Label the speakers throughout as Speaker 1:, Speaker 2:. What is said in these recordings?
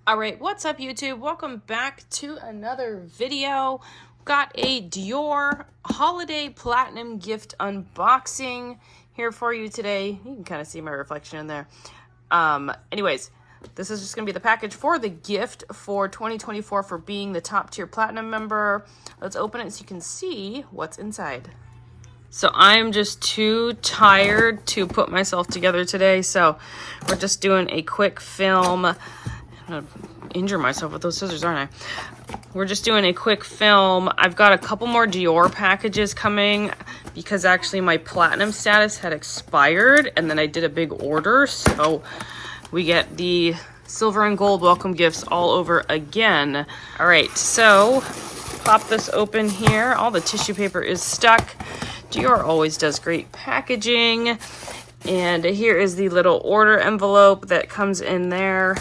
Speaker 1: All right, what's up YouTube? Welcome back to another video. Got a Dior holiday platinum gift unboxing here for you today. You can kind of see my reflection in there. Anyways, this is just gonna be the package for the gift for 2024 for being the top tier platinum member. Let's open it so you can see what's inside. So I'm just too tired to put myself together today, so we're just doing a quick film. I'm gonna injure myself with those scissors, aren't I? We're just doing a quick film. I've got a couple more Dior packages coming because actually my platinum status had expired and then I did a big order, so we get the silver and gold welcome gifts all over again. All right, so pop this open here. All the tissue paper is stuck. Dior always does great packaging. And here is the little order envelope that comes in there.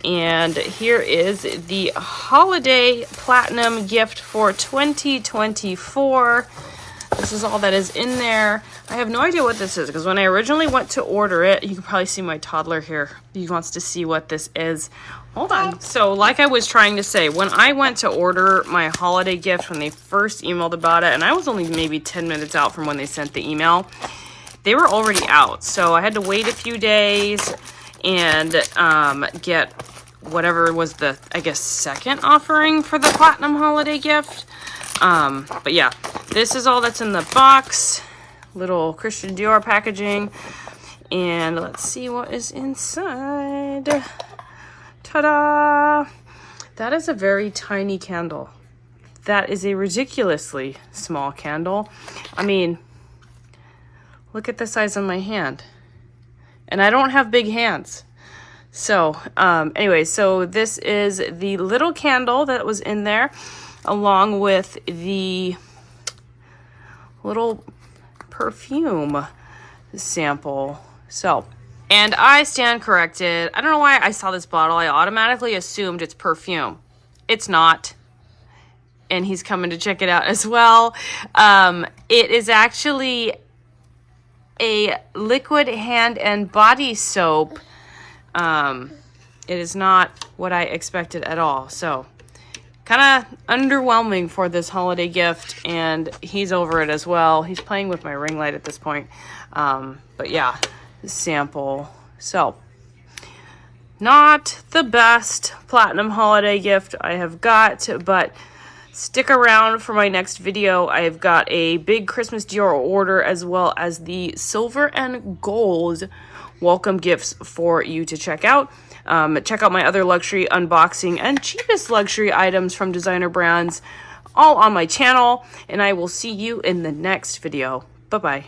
Speaker 1: And here is the holiday platinum gift for 2024. This is all that is in there. I have no idea what this is because when I originally went to order it, you can probably see my toddler here. He wants to see what this is. Hold on. So like I was trying to say, when I went to order my holiday gift, when they first emailed about it, and I was only maybe 10 minutes out from when they sent the email, they were already out. So I had to wait a few days and get whatever was the, I guess, second offering for the platinum holiday gift. But yeah, this is all that's in the box. Little Christian Dior packaging. And let's see what is inside. Ta-da! That is a very tiny candle. That is a ridiculously small candle. I mean, look at the size of my hand. And I don't have big hands. So, anyway, so this is the little candle that was in there, along with the little perfume sample. So, and I stand corrected. I don't know why I saw this bottle. I automatically assumed it's perfume. It's not. And he's coming to check it out as well. It is actually a liquid hand and body soap. It is not what I expected at all. So kind of underwhelming for this holiday gift, and he's over it as well. He's playing with my ring light at this point. But yeah, sample. So not the best platinum holiday gift I have got, but stick around for my next video. I've got a big Christmas Dior order as well as the silver and gold welcome gifts for you to check out. Check out my other luxury unboxing and cheapest luxury items from designer brands all on my channel, and I will see you in the next video. Bye-bye.